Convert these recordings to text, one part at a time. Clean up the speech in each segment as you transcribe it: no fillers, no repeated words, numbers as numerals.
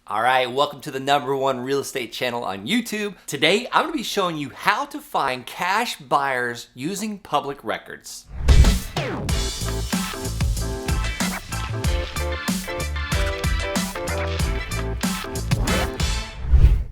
All right, welcome to the #1 real estate channel on YouTube. Today, I'm going to be showing you how to find cash buyers using public records.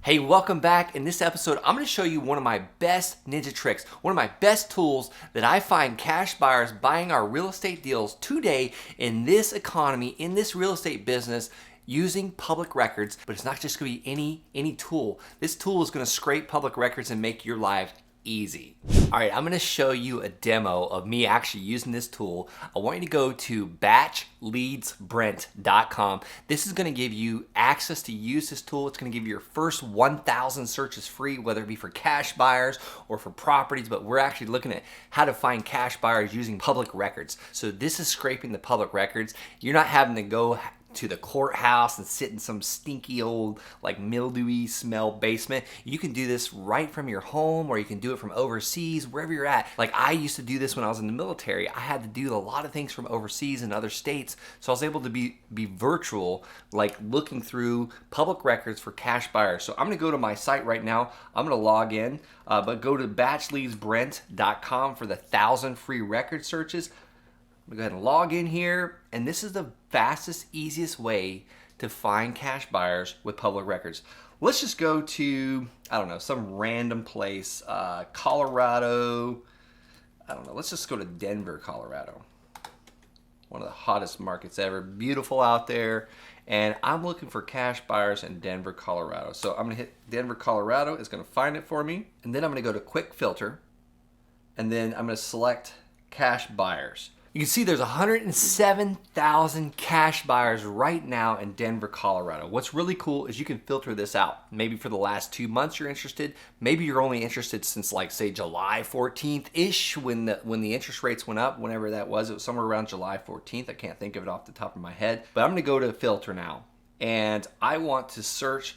Hey, welcome back. In this episode, I'm going to show you one of my best ninja tricks, one of my best tools that I find cash buyers buying our real estate deals today in this economy, in this real estate business, using public records. But it's not just going to be any tool. This tool is going to scrape public records and make your life easy. All right, I'm going to show you a demo of me actually using this tool. I want you to go to batchleadsbrent.com. This is going to give you access to use this tool. It's going to give you your first 1,000 searches free, whether it be for cash buyers or for properties, but we're actually looking at how to find cash buyers using public records. So this is scraping the public records. You're not having to go to the courthouse and sit in some stinky old like mildewy smell basement. You can do this right from your home, or you can do it from overseas, wherever you're at. Like I used to do this when I was in the military. I had to do a lot of things from overseas in other states, so I was able to be virtual, like looking through public records for cash buyers. So I'm gonna go to my site right now. I'm gonna log in, but go to batchleadsbrent.com for the 1,000 free record searches. I'm gonna go ahead and log in here, and this is the fastest, easiest way to find cash buyers with public records. Let's just go to, I don't know, some random place, Colorado. I don't know, let's just go to Denver, Colorado. One of the hottest markets ever, beautiful out there. And I'm looking for cash buyers in Denver, Colorado. So I'm gonna hit Denver, Colorado, it's gonna find it for me. And then I'm gonna go to quick filter, and then I'm gonna select cash buyers. You can see there's 107,000 cash buyers right now in Denver, Colorado. What's really cool is you can filter this out. Maybe for the last 2 months you're interested. Maybe you're only interested since like say July 14th-ish when the interest rates went up, whenever that was. It was somewhere around July 14th. I can't think of it off the top of my head. But I'm gonna go to filter now. And I want to search,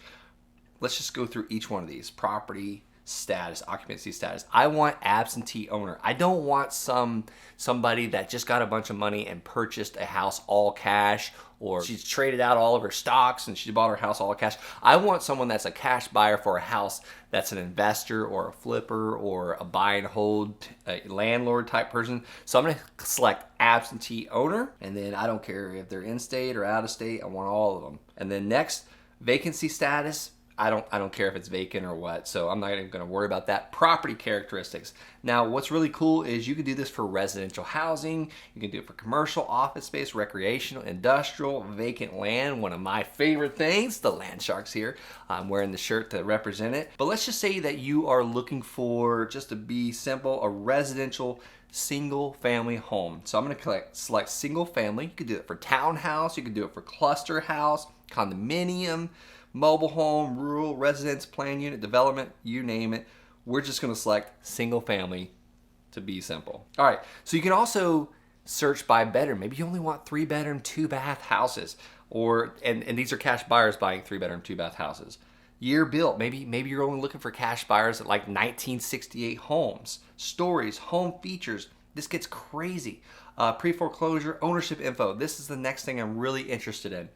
let's just go through each one of these. Property status, occupancy status. I want absentee owner. I don't want somebody that just got a bunch of money and purchased a house all cash, or she's traded out all of her stocks and she bought her house all cash. I want someone that's a cash buyer for a house that's an investor or a flipper or a buy and hold, a landlord type person. So I'm going to select absentee owner, and then I don't care if they're in state or out of state. I want all of them. And then next, vacancy status. I don't care if it's vacant or what, so I'm not even going to worry about that. Property characteristics. Now, what's really cool is you can do this for residential housing, you can do it for commercial, office space, recreational, industrial, vacant land, one of my favorite things, the land sharks here. I'm wearing the shirt to represent it. But let's just say that you are looking for, just to be simple, a residential single family home. So I'm going to select single family. You could do it for townhouse, you could do it for cluster house, condominium, mobile home, rural, residence, plan unit, development, you name it. We're just gonna select single family to be simple. All right, so you can also search by bedroom. Maybe you only want 3-bedroom, 2-bath houses, and these are cash buyers buying 3-bedroom, 2-bath houses. Year built, maybe you're only looking for cash buyers at like 1968 homes. Stories, home features, this gets crazy. Pre-foreclosure, ownership info, this is the next thing I'm really interested in.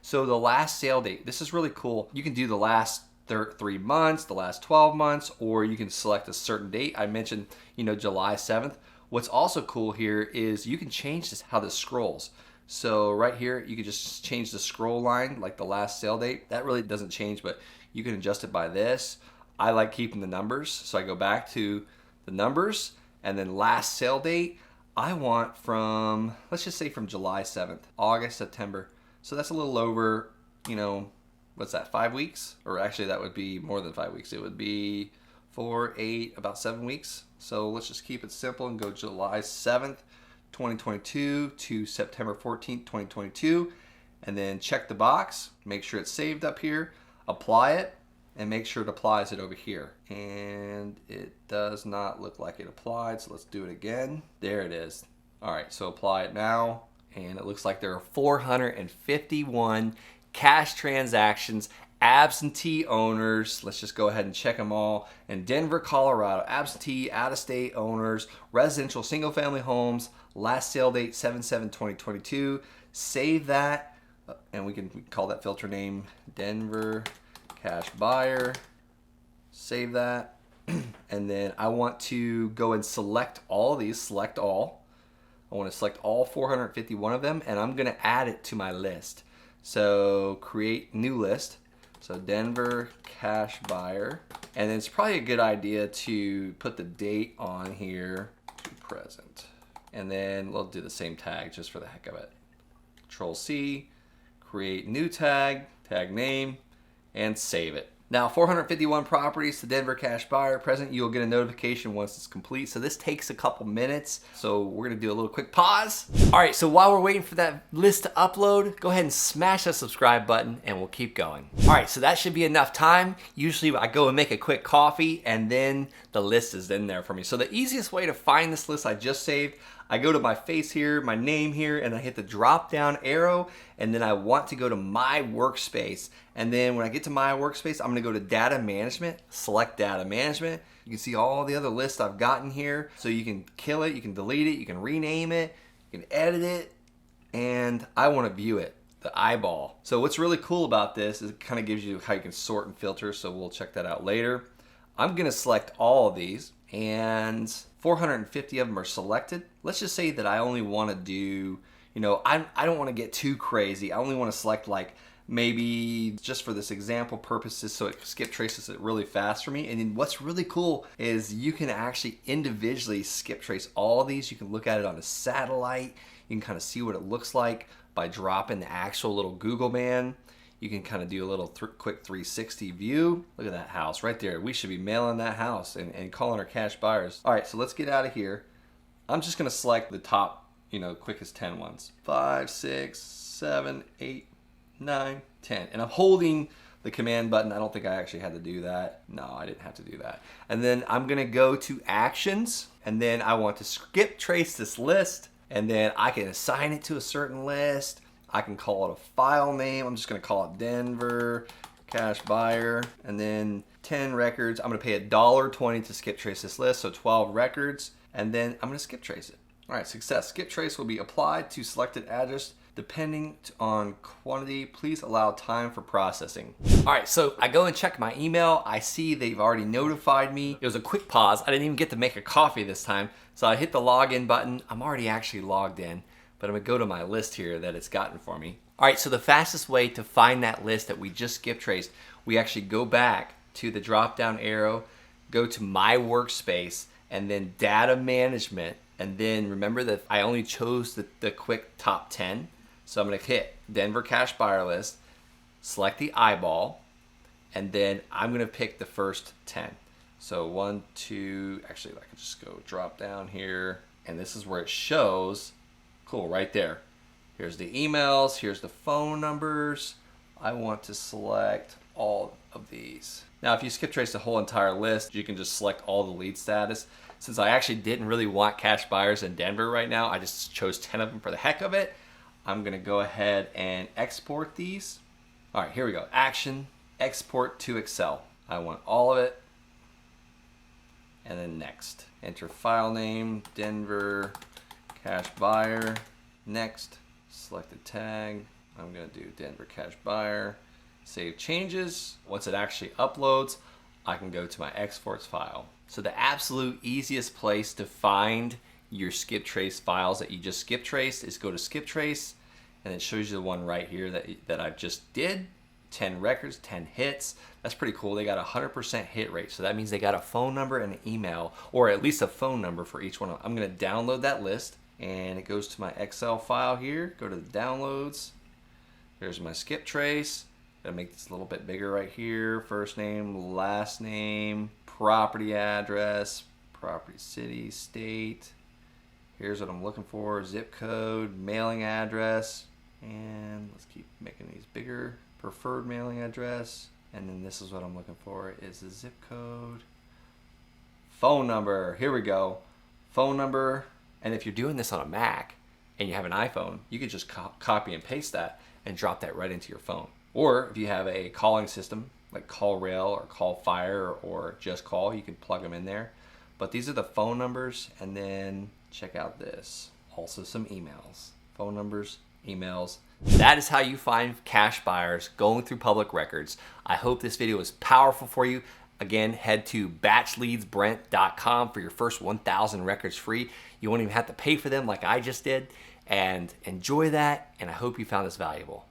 So the last sale date, this is really cool. You can do the last 3 months, the last 12 months, or you can select a certain date. I mentioned, July 7th. What's also cool here is you can change this, how this scrolls. So right here, you can just change the scroll line, like the last sale date. That really doesn't change, but you can adjust it by this. I like keeping the numbers, so I go back to the numbers, and then last sale date, I want from, let's just say from July 7th, August, September. So that's a little over, what's that, 5 weeks? Or actually that would be more than 5 weeks. It would be 4, 8, about 7 weeks. So let's just keep it simple and go July 7th, 2022 to September 14th, 2022. And then check the box, make sure it's saved up here, apply it, and make sure it applies it over here. And it does not look like it applied, so let's do it again. There it is. All right, so apply it now. And it looks like there are 451 cash transactions, absentee owners. Let's just go ahead and check them all. In Denver, Colorado, absentee, out-of-state owners, residential single-family homes, last sale date 7/7/2022. Save that. and we can call that filter name Denver cash buyer. Save that. And then I want to go and select all of these, select all. I want to select all 451 of them, and I'm going to add it to my list. So create new list. So Denver cash buyer. And then it's probably a good idea to put the date on here to present. And then we'll do the same tag just for the heck of it. Control C, create new tag, tag name, and save it. Now 451 properties to Denver cash buyer present. You'll get a notification once it's complete. So this takes a couple minutes. So we're gonna do a little quick pause. All right, so while we're waiting for that list to upload, go ahead and smash that subscribe button and we'll keep going. All right, so that should be enough time. Usually I go and make a quick coffee and then the list is in there for me. So the easiest way to find this list I just saved, I go to my face here, my name here, and I hit the drop down arrow, and then I want to go to my workspace. And then when I get to my workspace, I'm gonna go to data management, select data management. You can see all the other lists I've gotten here. So you can kill it, you can delete it, you can rename it, you can edit it, and I wanna view it, the eyeball. So what's really cool about this is it kind of gives you how you can sort and filter, so we'll check that out later. I'm gonna select all of these, and 450 of them are selected. Let's just say that I only want to do, I don't want to get too crazy. I only want to select like maybe just for this example purposes so it skip traces it really fast for me. And then what's really cool is you can actually individually skip trace all these. You can look at it on a satellite. You can kind of see what it looks like by dropping the actual little Google man. You can kind of do a little quick 360 view. Look at that house right there. We should be mailing that house and calling our cash buyers. All right, so let's get out of here. I'm just gonna select the top, quickest 10 ones. 5, 6, 7, 8, 9, 10. And I'm holding the command button. I don't think I actually had to do that. No, I didn't have to do that. And then I'm gonna go to actions, and then I want to skip trace this list, and then I can assign it to a certain list. I can call it a file name. I'm just gonna call it Denver cash buyer, and then 10 records. I'm gonna pay $1.20 to skip trace this list, so 12 records, and then I'm gonna skip trace it. All right, success. Skip trace will be applied to selected address depending on quantity. Please allow time for processing. All right, so I go and check my email. I see they've already notified me. It was a quick pause. I didn't even get to make a coffee this time, so I hit the login button. I'm already actually logged in, but I'm gonna go to my list here that it's gotten for me. All right, so the fastest way to find that list that we just skip traced, we actually go back to the drop down arrow, go to my workspace, and then data management. And then remember that I only chose the quick top 10. So I'm gonna hit Denver cash buyer list, select the eyeball, and then I'm gonna pick the first 10. So 1, 2, actually I can just go drop down here, and this is where it shows. Cool, right there. Here's the emails, here's the phone numbers. I want to select all of these. Now, if you skip trace the whole entire list, you can just select all the lead status. Since I actually didn't really want cash buyers in Denver right now, I just chose 10 of them for the heck of it. I'm gonna go ahead and export these. All right, here we go. Action, export to Excel. I want all of it. And then next. Enter file name, Denver cash buyer. Next, select the tag. I'm gonna do Denver cash buyer. Save changes. Once it actually uploads, I can go to my exports file. So the absolute easiest place to find your skip trace files that you just skip traced is go to skip trace, and it shows you the one right here that I just did. 10 records, 10 hits. That's pretty cool. They got a 100% hit rate. So that means they got a phone number and an email, or at least a phone number for each one. I'm gonna download that list, and it goes to my Excel file here. Go to the downloads. There's my skip trace. Gotta make this a little bit bigger right here. First name, last name, property address, property city, state. Here's what I'm looking for, zip code, mailing address, and let's keep making these bigger. Preferred mailing address, and then this is what I'm looking for, is the zip code. Phone number, here we go. Phone number, and if you're doing this on a Mac and you have an iPhone, you could just copy and paste that and drop that right into your phone. Or if you have a calling system like CallRail or CallFire or Just Call, you can plug them in there. But these are the phone numbers, and then check out this. Also some emails. Phone numbers, emails. That is how you find cash buyers going through public records. I hope this video was powerful for you. Again, head to batchleadsbrent.com for your first 1,000 records free. You won't even have to pay for them like I just did. And enjoy that, and I hope you found this valuable.